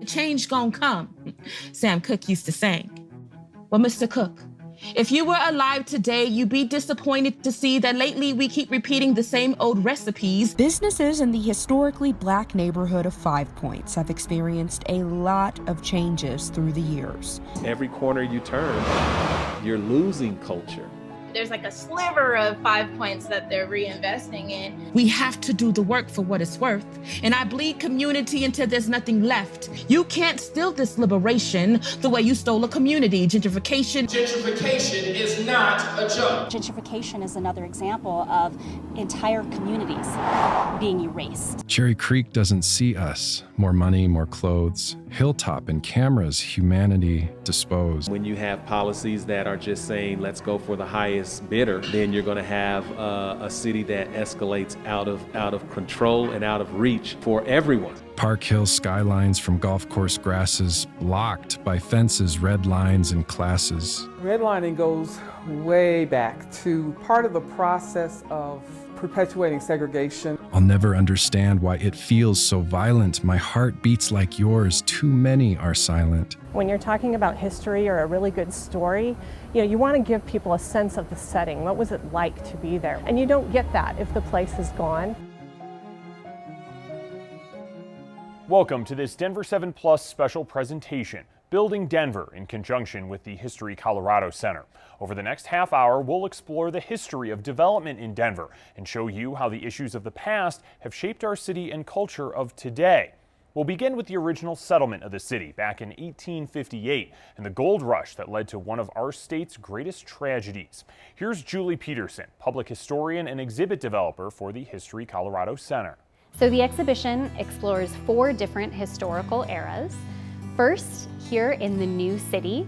Change gon' come, Sam Cooke used to sing. Well, Mr. Cooke, if you were alive today, you'd be disappointed to see that lately we keep repeating the same old recipes. Businesses in the historically Black neighborhood of 5 Points have experienced a lot of changes through the years. Every corner you turn, you're losing culture. There's like a sliver of 5 Points that they're reinvesting in. We have to do the work for what it's worth. And I bleed community until there's nothing left. You can't steal this liberation the way you stole a community. Gentrification. Gentrification is not a joke. Gentrification is another example of entire communities being erased. Cherry Creek doesn't see us. More money, more clothes. Hilltop and cameras, humanity disposed. When you have policies that are just saying, let's go for the highest bidder, then you're going to have a city that escalates out of control and out of reach for everyone. Park Hill skylines from golf course grasses, blocked by fences, red lines, and classes. Redlining goes way back to part of the process of perpetuating segregation. I'll never understand why it feels so violent. My heart beats like yours. Too many are silent. When you're talking about history or a really good story, you want to give people a sense of the setting. What was it like to be there? And you don't get that if the place is gone. Welcome to this Denver 7 Plus special presentation, Building Denver, in conjunction with the History Colorado Center. Over the next half hour, we'll explore the history of development in Denver and show you how the issues of the past have shaped our city and culture of today. We'll begin with the original settlement of the city back in 1858 and the gold rush that led to one of our state's greatest tragedies. Here's Julie Peterson, public historian and exhibit developer for the History Colorado Center. So the exhibition explores 4 different historical eras. First, here in the new city,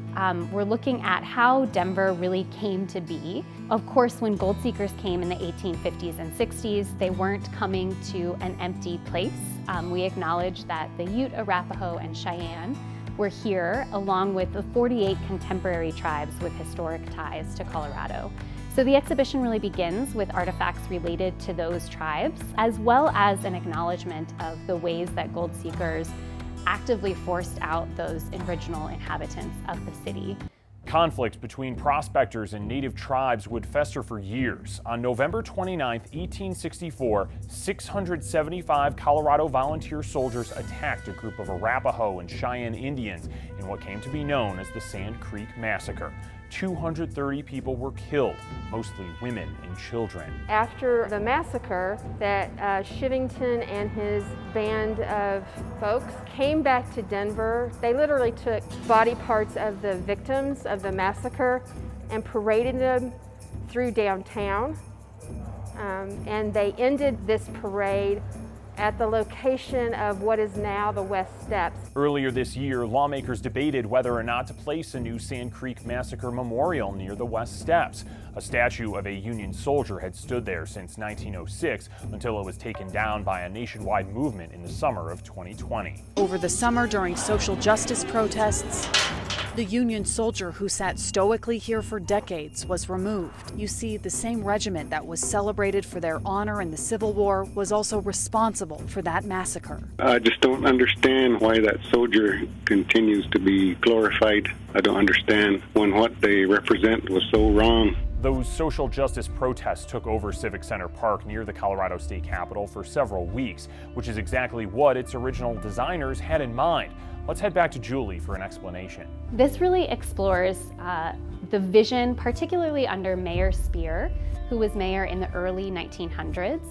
we're looking at how Denver really came to be. Of course, when gold seekers came in the 1850s and 60s, they weren't coming to an empty place. We acknowledge that the Ute, Arapaho, and Cheyenne were here, along with the 48 contemporary tribes with historic ties to Colorado. So the exhibition really begins with artifacts related to those tribes, as well as an acknowledgement of the ways that gold seekers actively forced out those original inhabitants of the city. Conflict between prospectors and native tribes would fester for years. On November 29, 1864, 675 Colorado volunteer soldiers attacked a group of Arapaho and Cheyenne Indians in what came to be known as the Sand Creek Massacre. 230 people were killed, mostly women and children. After the massacre, that Shivington and his band of folks came back to Denver. They literally took body parts of the victims of the massacre and paraded them through downtown. And they ended this parade at the location of what is now the West Steps. Earlier this year, lawmakers debated whether or not to place a new Sand Creek Massacre memorial near the West Steps. A statue of a Union soldier had stood there since 1906 until it was taken down by a nationwide movement in the summer of 2020. Over the summer during social justice protests, the Union soldier who sat stoically here for decades was removed. You see, the same regiment that was celebrated for their honor in the Civil War was also responsible for that massacre. I just don't understand why that soldier continues to be glorified. I don't understand when what they represent was so wrong. Those social justice protests took over Civic Center Park near the Colorado State Capitol for several weeks, which is exactly what its original designers had in mind. Let's head back to Julie for an explanation. This really explores the vision, particularly under Mayor Speer, who was mayor in the early 1900s,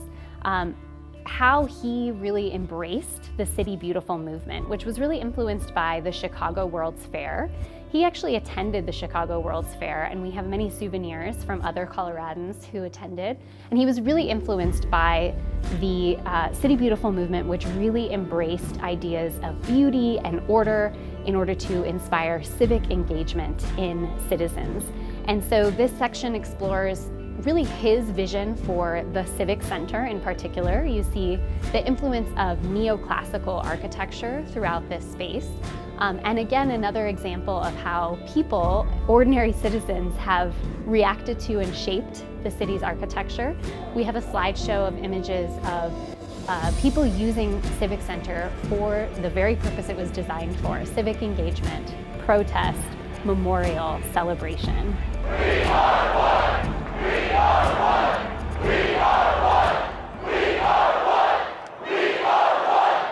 how he really embraced the City Beautiful movement, which was really influenced by the Chicago World's Fair. He actually attended the Chicago World's Fair, and we have many souvenirs from other Coloradans who attended. And he was really influenced by the City Beautiful movement, which really embraced ideas of beauty and order in order to inspire civic engagement in citizens. And so this section explores really his vision for the Civic Center in particular. You see the influence of neoclassical architecture throughout this space. And again, another example of how people, ordinary citizens, have reacted to and shaped the city's architecture. We have a slideshow of images of people using Civic Center for the very purpose it was designed for: civic engagement, protest, memorial, celebration. We are one! We are one! We are one! We are one! We are one!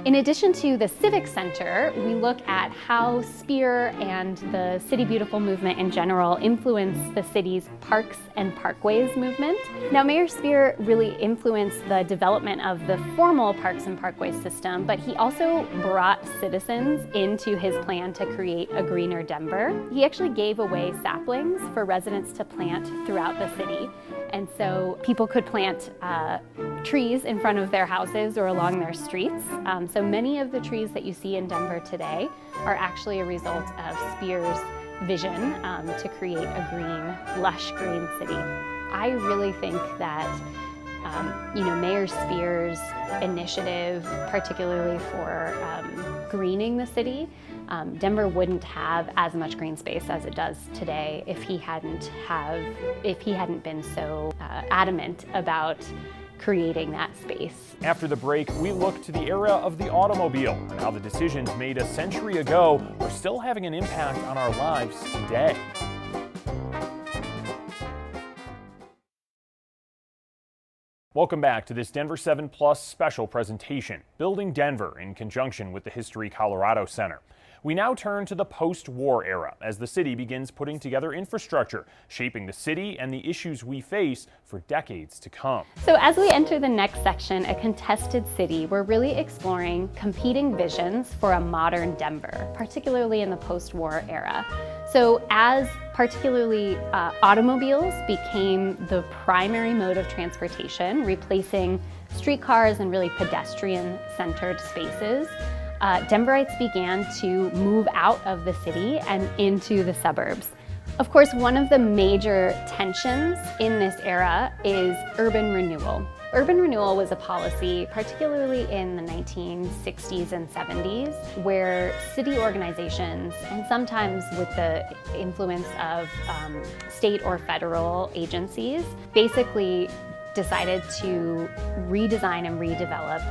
In addition to the Civic Center, we look at how Spear and the City Beautiful movement in general influence the city's parks and parkways movement. Now, Mayor Spear really influenced the development of the formal parks and parkways system, but he also brought citizens into his plan to create a greener Denver. He actually gave away saplings for residents to plant throughout the city. And so people could plant trees in front of their houses or along their streets. So many of the trees that you see in Denver today are actually a result of Spear's vision to create a green, lush green city. I really think that Mayor Spear's initiative, particularly for greening the city, Denver wouldn't have as much green space as it does today if he hadn't been so adamant about creating that space. After the break, we look to the era of the automobile and how the decisions made a century ago are still having an impact on our lives today. Welcome back to this Denver 7 Plus special presentation, Building Denver, in conjunction with the History Colorado Center. We now turn to the post-war era as the city begins putting together infrastructure, shaping the city and the issues we face for decades to come. So as we enter the next section, A Contested City, we're really exploring competing visions for a modern Denver, particularly in the post-war era. So as particularly automobiles became the primary mode of transportation, replacing streetcars and really pedestrian-centered spaces, Denverites began to move out of the city and into the suburbs. Of course, one of the major tensions in this era is urban renewal. Urban renewal was a policy, particularly in the 1960s and 70s, where city organizations, and sometimes with the influence of state or federal agencies, basically decided to redesign and redevelop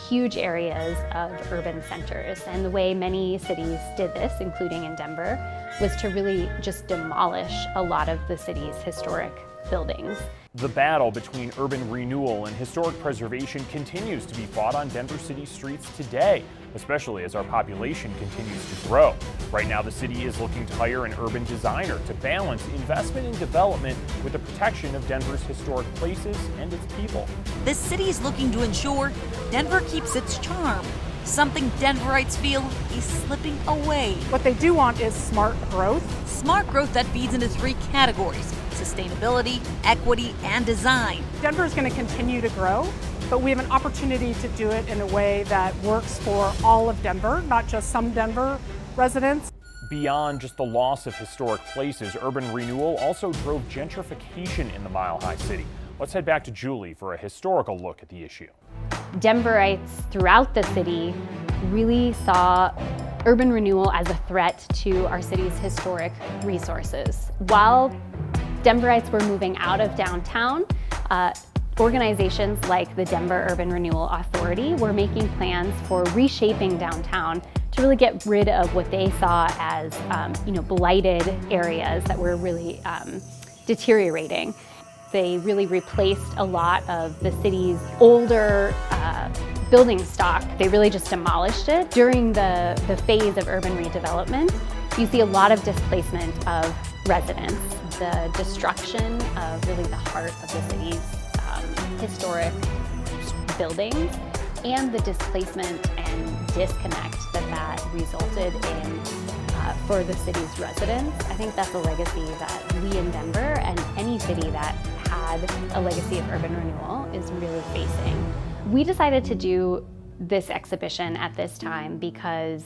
huge areas of urban centers. And the way many cities did this, including in Denver, was to really just demolish a lot of the city's historic buildings. The battle between urban renewal and historic preservation continues to be fought on Denver City streets today, especially as our population continues to grow. Right now, the city is looking to hire an urban designer to balance investment in development with the protection of Denver's historic places and its people. The city is looking to ensure Denver keeps its charm, something Denverites feel is slipping away. What they do want is smart growth. Smart growth that feeds into three categories: sustainability, equity, and design. Denver is going to continue to grow, but we have an opportunity to do it in a way that works for all of Denver, not just some Denver residents. Beyond just the loss of historic places, urban renewal also drove gentrification in the Mile High City. Let's head back to Julie for a historical look at the issue. Denverites throughout the city really saw urban renewal as a threat to our city's historic resources. While Denverites were moving out of downtown, organizations like the Denver Urban Renewal Authority were making plans for reshaping downtown to really get rid of what they saw as blighted areas that were really deteriorating. They really replaced a lot of the city's older building stock. They really just demolished it. During the phase of urban redevelopment, you see a lot of displacement of residents, the destruction of really the heart of the city's historic buildings, and the displacement and disconnect that resulted in for the city's residents. I think that's a legacy that we in Denver and any city that had a legacy of urban renewal is really facing. We decided to do this exhibition at this time because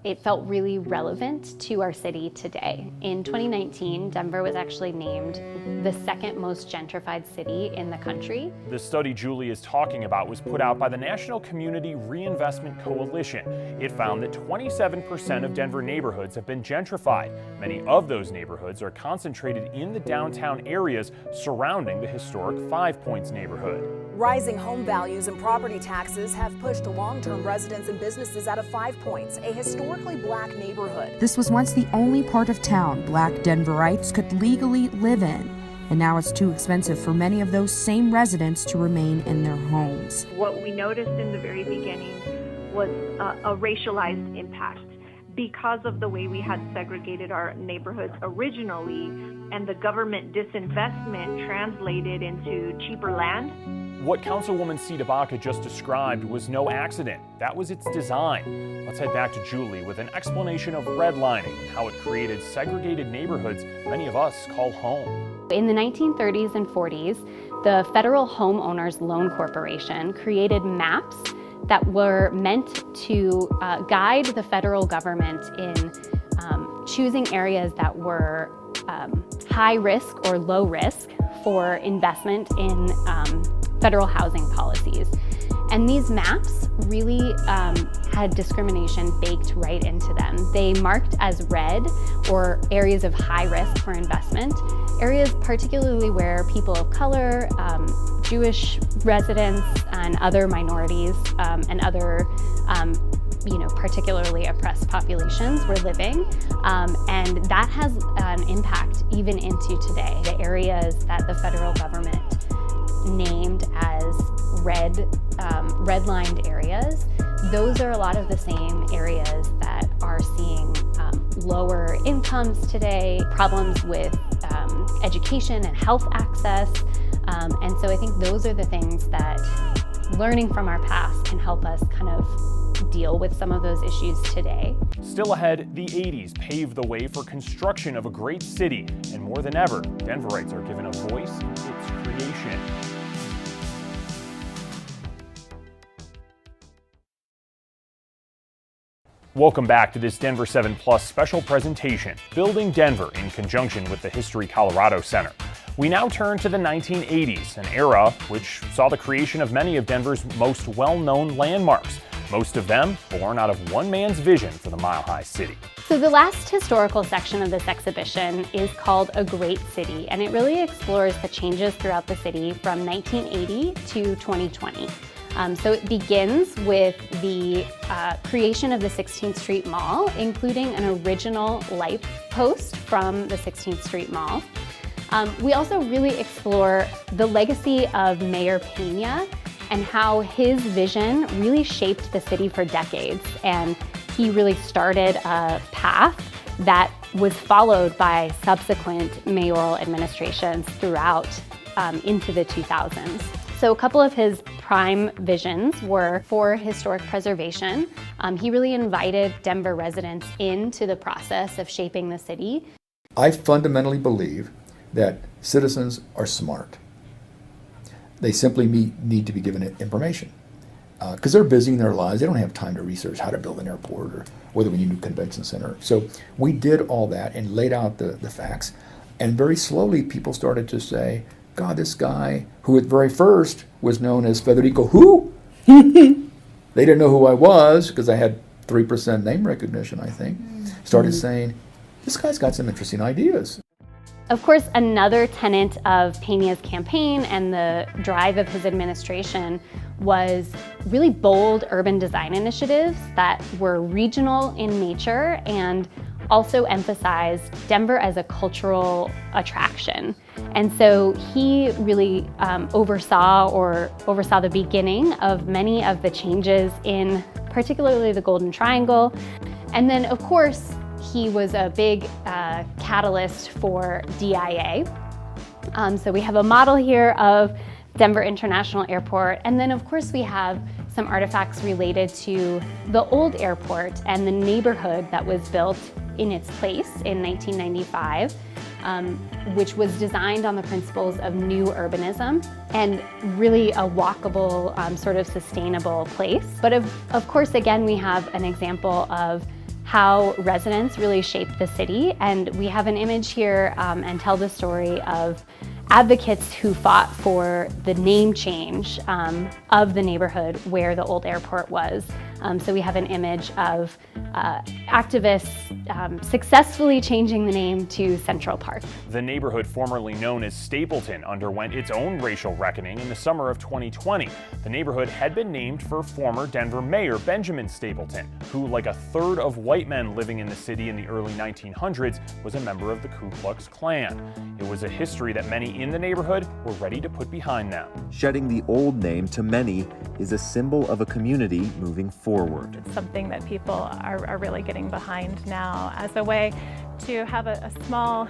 it felt really relevant to our city today. In 2019, Denver was actually named the second most gentrified city in the country. The study Julie is talking about was put out by the National Community Reinvestment Coalition. It found that 27% of Denver neighborhoods have been gentrified. Many of those neighborhoods are concentrated in the downtown areas surrounding the historic Five Points neighborhood. Rising home values and property taxes have pushed long-term residents and businesses out of Five Points, a historically black neighborhood. This was once the only part of town Black Denverites could legally live in, and now it's too expensive for many of those same residents to remain in their homes. What we noticed in the very beginning was a racialized impact because of the way we had segregated our neighborhoods originally, and the government disinvestment translated into cheaper land. What Councilwoman C. DeBaca just described was no accident. That was its design. Let's head back to Julie with an explanation of redlining and how it created segregated neighborhoods many of us call home. In the 1930s and 40s, the Federal Homeowners Loan Corporation created maps that were meant to guide the federal government in choosing areas that were high risk or low risk for investment in federal housing policies. And these maps really had discrimination baked right into them. They marked as red or areas of high risk for investment, areas particularly where people of color, Jewish residents, and other minorities and other particularly oppressed populations were living. And that has an impact even into today. The areas that the federal government named as redlined areas, those are a lot of the same areas that are seeing lower incomes today, problems with education and health access. And so I think those are the things that learning from our past can help us kind of deal with some of those issues today. Still ahead, the 80s paved the way for construction of a great city, and more than ever, Denverites are given a voice in its creation. Welcome back to this Denver 7 Plus special presentation, Building Denver in conjunction with the History Colorado Center. We now turn to the 1980s, an era which saw the creation of many of Denver's most well-known landmarks, most of them born out of one man's vision for the Mile High City. So the last historical section of this exhibition is called A Great City, and it really explores the changes throughout the city from 1980 to 2020. So it begins with the creation of the 16th Street Mall, including an original light post from the 16th Street Mall. We also really explore the legacy of Mayor Pena and how his vision really shaped the city for decades. And he really started a path that was followed by subsequent mayoral administrations throughout into the 2000s. So a couple of his prime visions were for historic preservation. He really invited Denver residents into the process of shaping the city. I fundamentally believe that citizens are smart. They simply need to be given information because they're busy in their lives. They don't have time to research how to build an airport or whether we need a new convention center. So we did all that and laid out the facts. And very slowly people started to say, God, this guy who at very first was known as Federico who? They didn't know who I was because I had 3% name recognition, I think. Started saying, this guy's got some interesting ideas. Of course, another tenet of Pena's campaign and the drive of his administration was really bold urban design initiatives that were regional in nature and also emphasized Denver as a cultural attraction. And so he really oversaw the beginning of many of the changes in particularly the Golden Triangle. And then, of course, he was a big catalyst for DIA. So we have a model here of Denver International Airport. And then, of course, we have some artifacts related to the old airport and the neighborhood that was built in its place in 1995, which was designed on the principles of new urbanism and really a walkable, sort of sustainable place. But of course, again, we have an example of how residents really shape the city. And we have an image here and tell the story of advocates who fought for the name change of the neighborhood where the old airport was. So we have an image of activists successfully changing the name to Central Park. The neighborhood formerly known as Stapleton underwent its own racial reckoning in the summer of 2020. The neighborhood had been named for former Denver Mayor Benjamin Stapleton, who, like a third of white men living in the city in the early 1900s, was a member of the Ku Klux Klan. It was a history that many in the neighborhood were ready to put behind them. Shedding the old name to many is a symbol of a community moving forward. It's something that people are really getting behind now as a way to have a small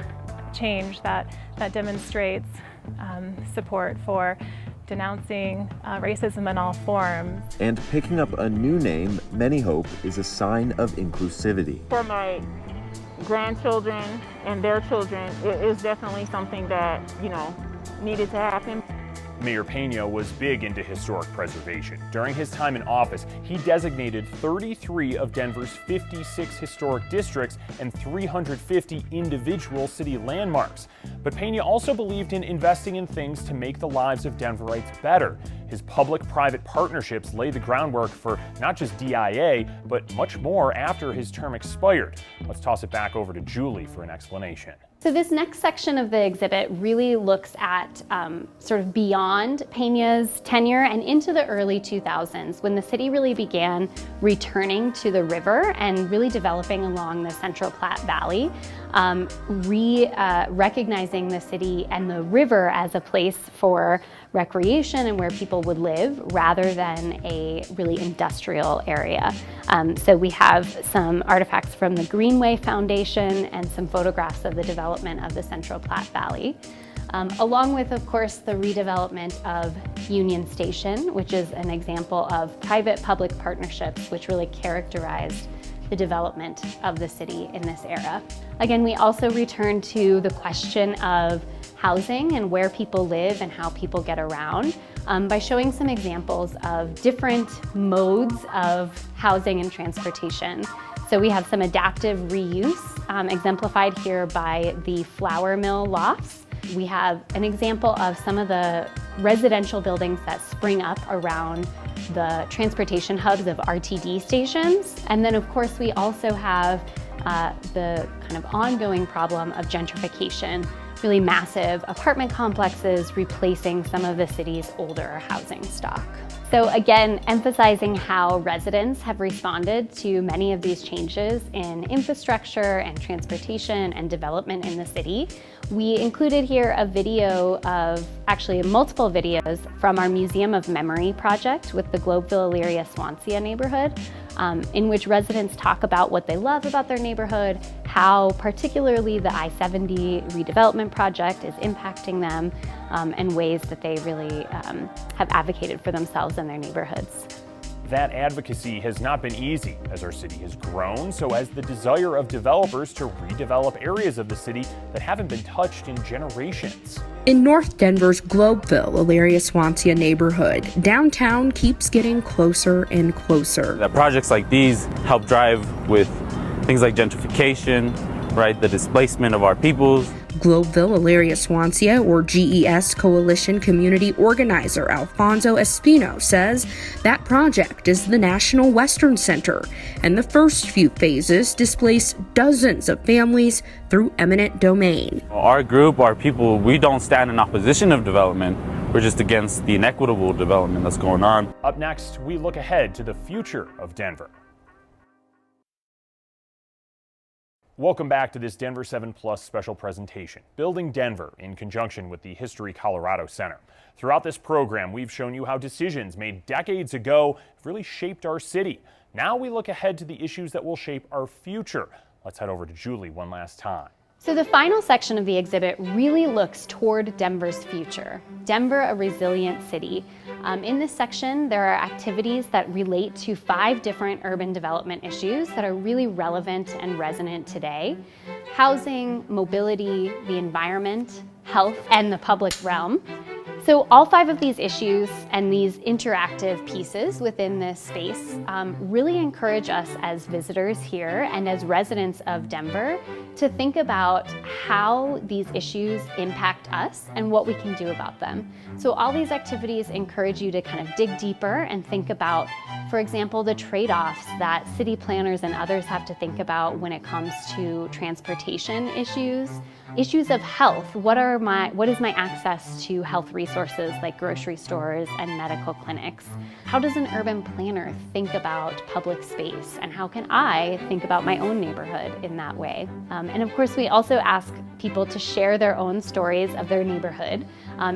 change that demonstrates support for denouncing racism in all forms. And picking up a new name, many hope, is a sign of inclusivity. For my grandchildren and their children, it is definitely something that, needed to happen. Mayor Pena was big into historic preservation. During his time in office, he designated 33 of Denver's 56 historic districts and 350 individual city landmarks. But Pena also believed in investing in things to make the lives of Denverites better. His public-private partnerships laid the groundwork for not just DIA, but much more after his term expired. Let's toss it back over to Julie for an explanation. So this next section of the exhibit really looks at sort of beyond Pena's tenure and into the early 2000s, when the city really began returning to the river and really developing along the Central Platte Valley, recognizing the city and the river as a place for recreation and where people would live rather than a really industrial area. So we have some artifacts from the Greenway Foundation and some photographs of the development of the Central Platte Valley, along with, of course, the redevelopment of Union Station, which is an example of private-public partnerships which really characterized the development of the city in this era. Again, we also return to the question of housing and where people live and how people get around by showing some examples of different modes of housing and transportation. So we have some adaptive reuse exemplified here by the flour mill lofts. We have an example of some of the residential buildings that spring up around the transportation hubs of RTD stations. And then of course we also have the kind of ongoing problem of gentrification, really massive apartment complexes replacing some of the city's older housing stock. So again, emphasizing how residents have responded to many of these changes in infrastructure and transportation and development in the city. We included here a video of, actually multiple videos from our Museum of Memory project with the Globeville, Elyria, Swansea neighborhood, in which residents talk about what they love about their neighborhood, how particularly the I-70 redevelopment project is impacting them, and ways that they really have advocated for themselves and their neighborhoods. That advocacy has not been easy as our city has grown, so has the desire of developers to redevelop areas of the city that haven't been touched in generations. In North Denver's Globeville, Elyria, Swansea neighborhood, downtown keeps getting closer and closer. That projects like these help drive with things like gentrification, right, the displacement of our peoples. Globeville, Elyria, Swansea, or GES Coalition community organizer Alfonso Espino says that project is the National Western Center, and the first few phases displace dozens of families through eminent domain. Our group, our people, we don't stand in opposition of development. We're just against the inequitable development that's going on. Up next, we look ahead to the future of Denver. Welcome back to this Denver 7 Plus special presentation, Building Denver, in conjunction with the History Colorado Center. Throughout this program, we've shown you how decisions made decades ago have really shaped our city. Now we look ahead to the issues that will shape our future. Let's head over to Julie one last time. So the final section of the exhibit really looks toward Denver's future. Denver, a resilient city. In this section, there are activities that relate to 5 different urban development issues that are really relevant and resonant today: housing, mobility, the environment, health, and the public realm. So all 5 of these issues and these interactive pieces within this space really encourage us as visitors here and as residents of Denver to think about how these issues impact us and what we can do about them. So all these activities encourage you to kind of dig deeper and think about, for example, the trade-offs that city planners and others have to think about when it comes to transportation issues, issues of health. What is my access to health resources like grocery stores and medical clinics? How does an urban planner think about public space, and how can I think about my own neighborhood in that way? And of course, we also ask people to share their own stories of their neighborhood,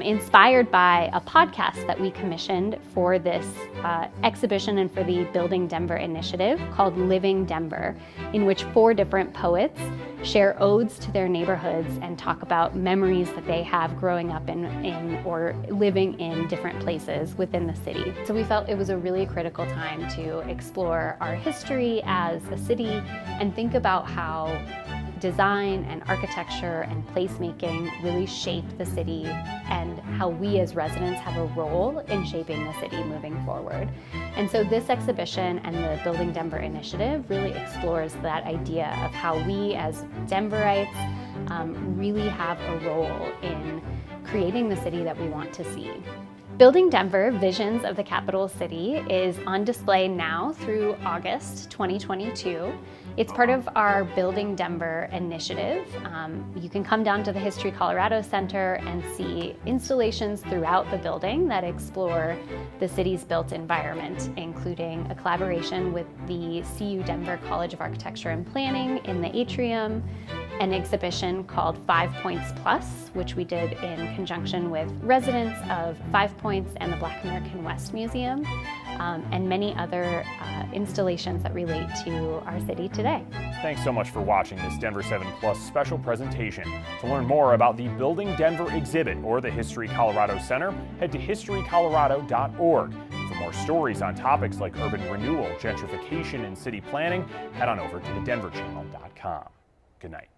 inspired by a podcast that we commissioned for this exhibition and for the Building Denver initiative called Living Denver, in which 4 different poets share odes to their neighborhoods and talk about memories that they have growing up in or living in different places within the city. So we felt it was a really critical time to explore our history as a city and think about how design and architecture and placemaking really shape the city and how we as residents have a role in shaping the city moving forward. And so this exhibition and the Building Denver initiative really explores that idea of how we as Denverites really have a role in creating the city that we want to see. Building Denver, Visions of the Capital City is on display now through August 2022. It's part of our Building Denver initiative. You can come down to the History Colorado Center and see installations throughout the building that explore the city's built environment, including a collaboration with the CU Denver College of Architecture and Planning in the atrium, an exhibition called 5 Points Plus, which we did in conjunction with residents of 5 Points and the Black American West Museum, and many other installations that relate to our city today. Thanks so much for watching this Denver 7 Plus special presentation. To learn more about the Building Denver exhibit or the History Colorado Center, head to historycolorado.org. For more stories on topics like urban renewal, gentrification, and city planning, head on over to thedenverchannel.com. Good night.